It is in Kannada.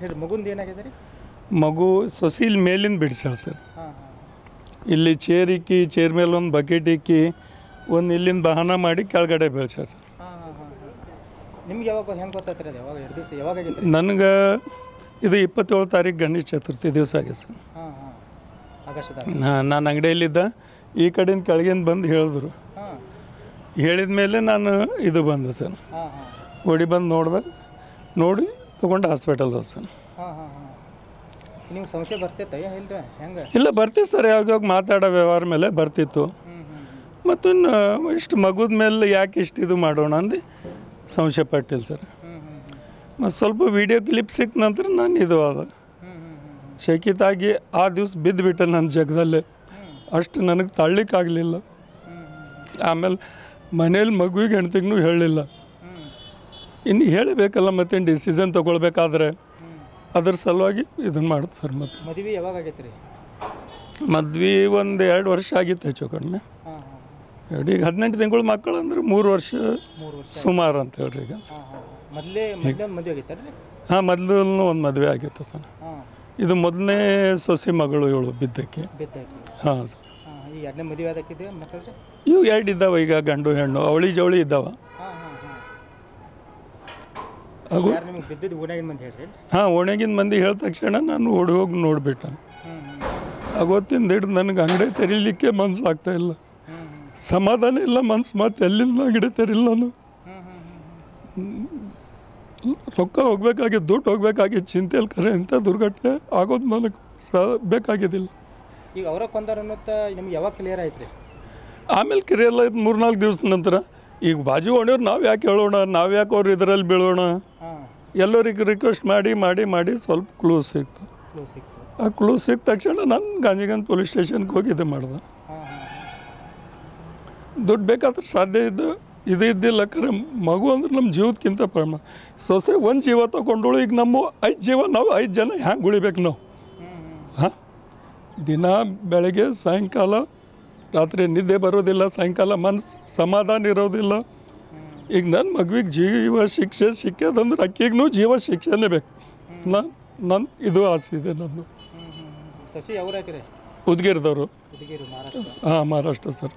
ಹೇಳಿ ಮಗುಂದು ಏನಾಗಿದೆ ರೀ? ಮಗು ಸೊಸೀಲ್ ಮೇಲಿಂದ ಬಿಡಿಸ್ಯಾಳ ಸರ್. ಹಾಂ ಹಾಂ ಇಲ್ಲಿ ಚೇರ್ ಇಕ್ಕಿ ಚೇರ್ ಮೇಲೆ ಒಂದು ಬಕೆಟ್ ಇಕ್ಕಿ ಒಂದು ಇಲ್ಲಿಂದ ಬಹಾನ ಮಾಡಿ ಕೆಳಗಡೆ ಬೆಳೆಸ್ಯಾರ ಸರ್. ಹಾಂ ಹಾಂ ಹಾಂ ನಿಮ್ಗೆ ಯಾವಾಗ ಹೆಂಗೆ ಗೊತ್ತಾಗ್ತದೆ ಅದು? ಯಾವಾಗ 2 ದಿವಸ ಯಾವಾಗ ಆಗೈತೆ? ನನಗೆ ಇದು 27 ತಾರೀಕು ಗಣೇಶ ಚತುರ್ಥಿ ದಿವಸ ಆಗಿದೆ ಸರ್. ಹಾಂ ಹಾಂ ಆಗಸ್ಟ್ದಾಗ. ಹಾಂ, ನಾನು ಅಂಗಡಿಯಲ್ಲಿದ್ದ ಈ ಕಡೆಯಿಂದ ಕೆಳಗಿಂದ ಬಂದು ಹೇಳಿದ್ರು. ಹಾಂ ಹೇಳಿದ ಮೇಲೆ ನಾನು ಇದು ಬಂದೆ ಸರ್. ಹಾಂ ಹಾಂ ಓಡಿ ಬಂದು ನೋಡಿ ತೊಗೊಂಡು ಹಾಸ್ಪಿಟಲ್ ಹೋದ ಸರ್. ಹಾಂ ಹಾಂ ಹಾಂ ನಿಮ್ಗೆ ಸಂಶಯ ಬರ್ತೈತೆ ಇಲ್ರಿ ಹೆಂಗೆ? ಇಲ್ಲ ಬರ್ತಿತ್ತು ಸರ್, ಯಾವಾಗ ಮಾತಾಡೋ ವ್ಯವಹಾರ ಮೇಲೆ ಬರ್ತಿತ್ತು. ಮತ್ತು ಇಷ್ಟು ಮಗುದ ಮೇಲೆ ಯಾಕೆ ಇಷ್ಟು ಇದು ಮಾಡೋಣ ಅಂದು ಸಂಶಯ ಪಟ್ಟಿಲ್ಲ ಸರ್. ಮತ್ತು ಸ್ವಲ್ಪ ವೀಡಿಯೋ ಕ್ಲಿಪ್ ಸಿಕ್ಕ ನಂತರ ನಾನು ಇದು ಅದ ಶಕಿತಾಗಿ ಆ ದಿವ್ಸ ಬಿದ್ದುಬಿಟ್ಟೆ ನನ್ನ ಜಗದಲ್ಲೇ. ಅಷ್ಟು ನನಗೆ ತಳ್ಳಿಕ್ಕಾಗಲಿಲ್ಲ. ಆಮೇಲೆ ಮನೇಲಿ ಮಗುವಿಗೆ ಹೆಣ್ತಿಗೂ ಹೇಳಲಿಲ್ಲ. ಇನ್ನು ಹೇಳಬೇಕಲ್ಲ, ಮತ್ತೇನು ಡಿಸಿಷನ್ ತೊಗೊಳ್ಬೇಕಾದ್ರೆ ಅದ್ರ ಸಲುವಾಗಿ ಇದನ್ನು ಮಾಡುತ್ತೆ ಸರ್. ಮತ್ತು ಮದುವೆ ಯಾವಾಗ ಆಗೈತೆ ರೀ? ಮದ್ವೆ ಒಂದು 2 ವರ್ಷ ಆಗಿತ್ತು ಹೆಚ್ಚು ಕಡಿಮೆ. ಈಗ 18 ತಿಂಗಳು ಮಕ್ಕಳು ಅಂದ್ರೆ 3 ವರ್ಷ ಸುಮಾರು ಅಂತ ಹೇಳ್ರಿ. ಈಗ ಮೊದಲೇ ಮದುವೆ ಆಗೈತೆ ರೀ? ಹಾಂ, ಮೊದಲು ಒಂದು ಮದುವೆ ಆಗಿತ್ತು ಸರ್. ಇದು ಮೊದಲನೇ ಸೊಸೆ ಮಗಳು ಇವಳು ಬಿದ್ದಕ್ಕೆ. ಹಾಂ ಸರ್. ಈಗ 2ನೇ ಮದುವೆ ಆದಕ್ಕಿದೆ ಮಕ್ಕಳು? ಇವು 2 ಇದ್ದಾವೆ ಈಗ, ಗಂಡು ಹೆಣ್ಣು, ಅವಳಿ ಜವಳಿ ಇದ್ದಾವೆ. ಹಾಂ, ಓಣ್ಯಾಗಿನ ಮಂದಿ ಹೇಳಿದ ತಕ್ಷಣ ನಾನು ಓಡಿ ಹೋಗಿ ನೋಡಿಬಿಟ್ಟೆ. ಅವತ್ತಿಂದ ಹಿಡಿದು ನನಗೆ ಅಂಗಡಿ ತೆರೀಲಿಕ್ಕೆ ಮನ್ಸು ಆಗ್ತಾಯಿಲ್ಲ, ಸಮಾಧಾನ ಇಲ್ಲ ಮನ್ಸು. ಮತ್ತು ಎಲ್ಲಿಂದ ಅಂಗಡಿ ತೆರಿಲ್ಲ ನಾನು. ರೊಕ್ಕ ಹೋಗ್ಬೇಕಾಗಿದ್ದು, ದುಡ್ಡು ಹೋಗ್ಬೇಕಾಗಿದ್ದು ಚಿಂತೆಯಲ್ಲಿ ಕರೆ ಇಂಥ ದುರ್ಘಟನೆ ಆಗೋದು ನನಗೆ ಬೇಕಾಗಿದ್ದಿಲ್ಲ. ಈಗ ಅವರ ಕೊಂದಾರ ಅನ್ನೋದು ನಿಮ್ಗೆ ಯಾವಾಗ ಕ್ಲಿಯರ್ ಆಯ್ತು ರೀ? ಆಮೇಲೆ ಕ್ಲಿಯರ್ ಆಯ್ತು 3-4 ದಿವಸ ನಂತರ. ಈಗ ಬಾಜು ಹೊಣೆಯವ್ರು ನಾವು ಯಾಕೆ ಹೇಳೋಣ, ನಾವು ಯಾಕೆ ಅವ್ರು ಇದರಲ್ಲಿ ಬೀಳೋಣ, ಎಲ್ಲರಿಗೆ ರಿಕ್ವೆಸ್ಟ್ ಮಾಡಿ ಸ್ವಲ್ಪ ಕ್ಲೂಸ್ ಸಿಕ್ತು. ಆ ಕ್ಲೂಸ್ ಸಿಕ್ಕ ತಕ್ಷಣ ನಾನು ಗಾಂಜಿಗಂಜ್ ಪೊಲೀಸ್ ಸ್ಟೇಷನ್ಗೆ ಹೋಗಿ ಇದು ಮಾಡಿದೆ. ದುಡ್ಡು ಬೇಕಾದ್ರೆ ಸಾಧ್ಯ ಇದ್ದಿಲ್ಲ. ಕರೆ ಮಗು ಅಂದ್ರೆ ನಮ್ಮ ಜೀವಕ್ಕಿಂತ ಪ್ರಮಾಣ. ಸೊಸೆ ಒಂದು ಜೀವ ತೊಗೊಂಡಳು, ಈಗ ನಮ್ಮ 5 ಜೀವ, ನಾವು 5 ಜನ ಹ್ಯಾಂಗೆ ಉಳಿಬೇಕು ನಾವು? ಹಾಂ, ದಿನ ಬೆಳಗ್ಗೆ ಸಾಯಂಕಾಲ ರಾತ್ರಿ ನಿದ್ದೆ ಬರೋದಿಲ್ಲ, ಸಾಯಂಕಾಲ ಮನಸ್ಸು ಸಮಾಧಾನ ಇರೋದಿಲ್ಲ. ಈಗ ನನ್ನ ಮಗುವಿಗೆ ಜೀವ ಶಿಕ್ಷೆ ಸಿಕ್ಕೋದಂದ್ರೆ ಅಕ್ಕಿಗೂ ಜೀವ ಶಿಕ್ಷೆನೇ ಬೇಕು. ನನ್ನ ಇದು ಆಸೆ ಇದೆ ನಂದು. ಉದ್ಗಿರ್ದವರು. ಹಾಂ, ಮಹಾರಾಷ್ಟ್ರ ಸರ್.